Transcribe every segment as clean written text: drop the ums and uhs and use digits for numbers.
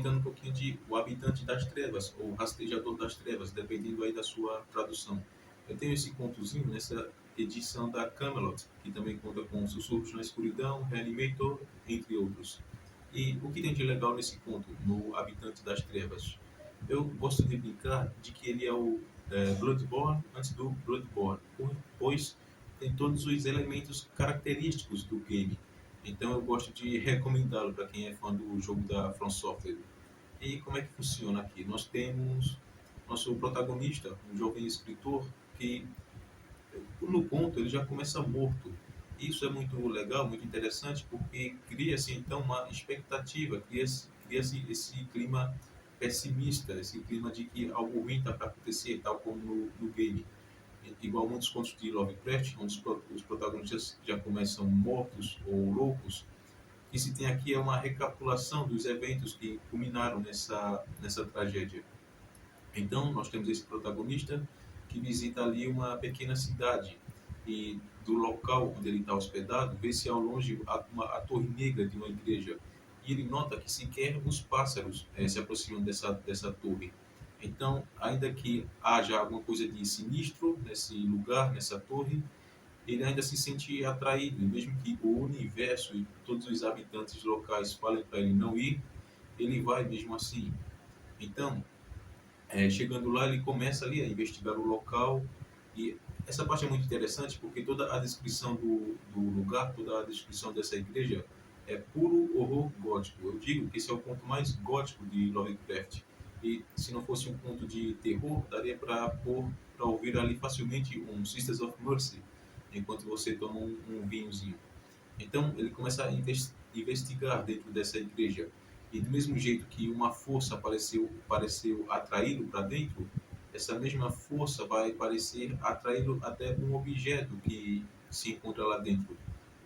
comentando um pouquinho de O Habitante das Trevas, ou Rastejador das Trevas, dependendo aí da sua tradução. Eu tenho esse contozinho nessa edição da Camelot, que também conta com Sussurros na Escuridão, Reanimator, entre outros. E o que tem de legal nesse conto, no Habitante das Trevas? Eu gosto de brincar de que ele é o Bloodborne antes do Bloodborne, pois tem todos os elementos característicos do game. Então eu gosto de recomendá-lo para quem é fã do jogo da From Software. E como é que funciona aqui? Nós temos nosso protagonista, um jovem escritor que no conto ele já começa morto. Isso é muito legal, muito interessante, porque cria-se então uma expectativa, cria-se esse clima pessimista, esse clima de que algo ruim está para acontecer, tal como no game. Igual muitos contos de Lovecraft, onde os protagonistas já começam mortos ou loucos, o que se tem aqui é uma recapitulação dos eventos que culminaram nessa tragédia. Então, nós temos esse protagonista que visita ali uma pequena cidade e do local onde ele está hospedado, vê-se ao longe a torre negra de uma igreja. E ele nota que sequer os pássaros se aproximam dessa torre. Então, ainda que haja alguma coisa de sinistro nesse lugar, nessa torre, ele ainda se sente atraído, e mesmo que o universo e todos os habitantes locais falem para ele não ir, ele vai mesmo assim. Então, chegando lá, ele começa ali a investigar o local, e essa parte é muito interessante porque toda a descrição do lugar, toda a descrição dessa igreja é puro horror gótico. Eu digo que esse é o ponto mais gótico de Lovecraft. E se não fosse um ponto de terror, daria para ouvir ali facilmente um Sisters of Mercy, enquanto você toma um vinhozinho. Então ele começa a investigar dentro dessa igreja. E do mesmo jeito que uma força pareceu atraí-lo para dentro, essa mesma força vai parecer atraí-lo até um objeto que se encontra lá dentro.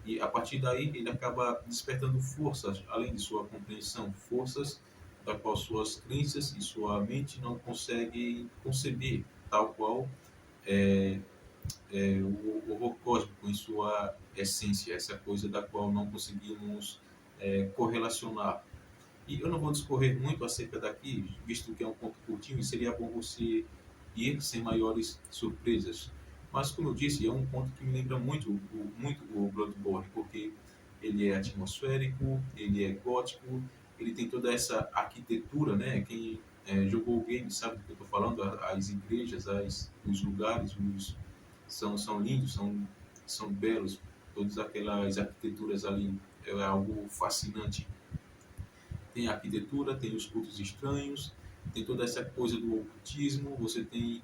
E a partir daí ele acaba despertando forças, além de sua compreensão, forças da qual suas crenças e sua mente não conseguem conceber, tal qual é, o horror cósmico em sua essência, essa coisa da qual não conseguimos correlacionar. E eu não vou discorrer muito acerca daqui, visto que é um ponto curtinho e seria bom você ir sem maiores surpresas. Mas, como eu disse, é um ponto que me lembra muito o Bloodborne, porque ele é atmosférico, ele é gótico, ele tem toda essa arquitetura, né? Quem jogou o game sabe do que eu estou falando, as igrejas, os lugares, são lindos, são belos, todas aquelas arquiteturas ali, é algo fascinante. Tem a arquitetura, tem os cultos estranhos, tem toda essa coisa do ocultismo, você tem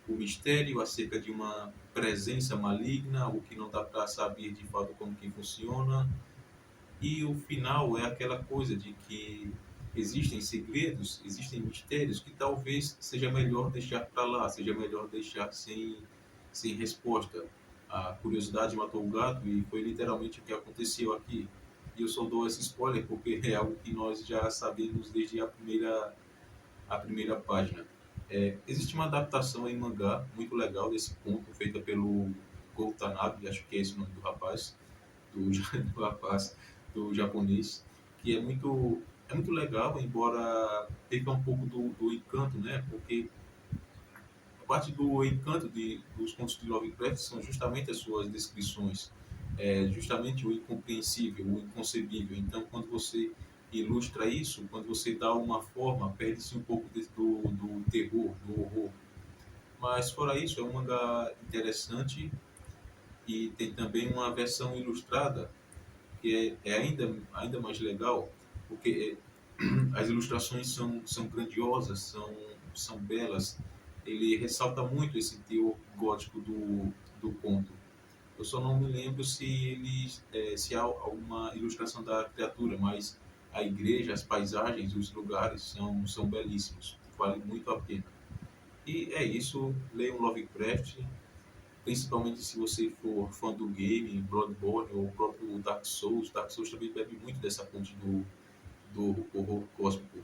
o mistério acerca de uma presença maligna, o que não dá para saber de fato como que funciona. E o final é aquela coisa de que existem segredos, existem mistérios que talvez seja melhor deixar para lá, seja melhor deixar sem resposta. A curiosidade matou o gato e foi literalmente o que aconteceu aqui. E eu só dou esse spoiler porque é algo que nós já sabemos desde a primeira página. Existe uma adaptação em mangá muito legal desse conto, feita pelo Go Tanabe, acho que é esse o nome do rapaz, do rapaz, do japonês, que é muito legal, embora perca um pouco do encanto, né? Porque parte do encanto dos contos de Lovecraft são justamente as suas descrições, justamente o incompreensível, o inconcebível. Então, quando você ilustra isso, quando você dá uma forma, perde-se um pouco do terror, do horror. Mas, fora isso, é um mangá interessante e tem também uma versão ilustrada que é ainda mais legal, porque as ilustrações são grandiosas, são belas. Ele ressalta muito esse teor gótico do conto. Eu só não me lembro se há alguma ilustração da criatura, mas a igreja, as paisagens, os lugares são belíssimos. Vale muito a pena. E é isso. Leiam Lovecraft, principalmente se você for fã do game, Bloodborne ou o próprio Dark Souls. Dark Souls também bebe muito dessa fonte do horror cósmico.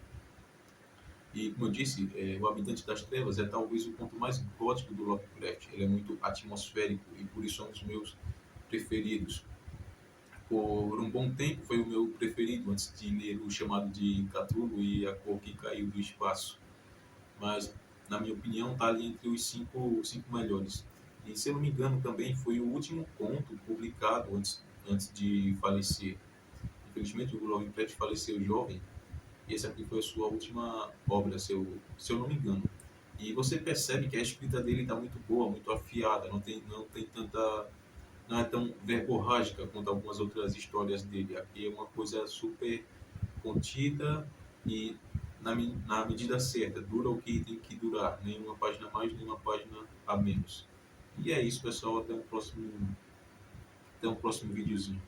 E, como eu disse, o Habitante das Trevas é talvez o ponto mais gótico do Lovecraft. Ele é muito atmosférico e por isso é um dos meus preferidos. Por um bom tempo foi o meu preferido, antes de ler o chamado de Cthulhu e A Cor que Caiu do Espaço. Mas, na minha opinião, está ali entre os cinco melhores. E, se eu não me engano, também foi o último conto publicado antes de falecer. Infelizmente, o Lovecraft faleceu jovem, e essa aqui foi a sua última obra, se eu não me engano. E você percebe que a escrita dele está muito boa, muito afiada, não tem tanta, não é tão verborrágica quanto algumas outras histórias dele. Aqui é uma coisa super contida e na medida certa, dura o que tem que durar, nenhuma página a mais, nenhuma página a menos. E é isso, pessoal, até um próximo videozinho.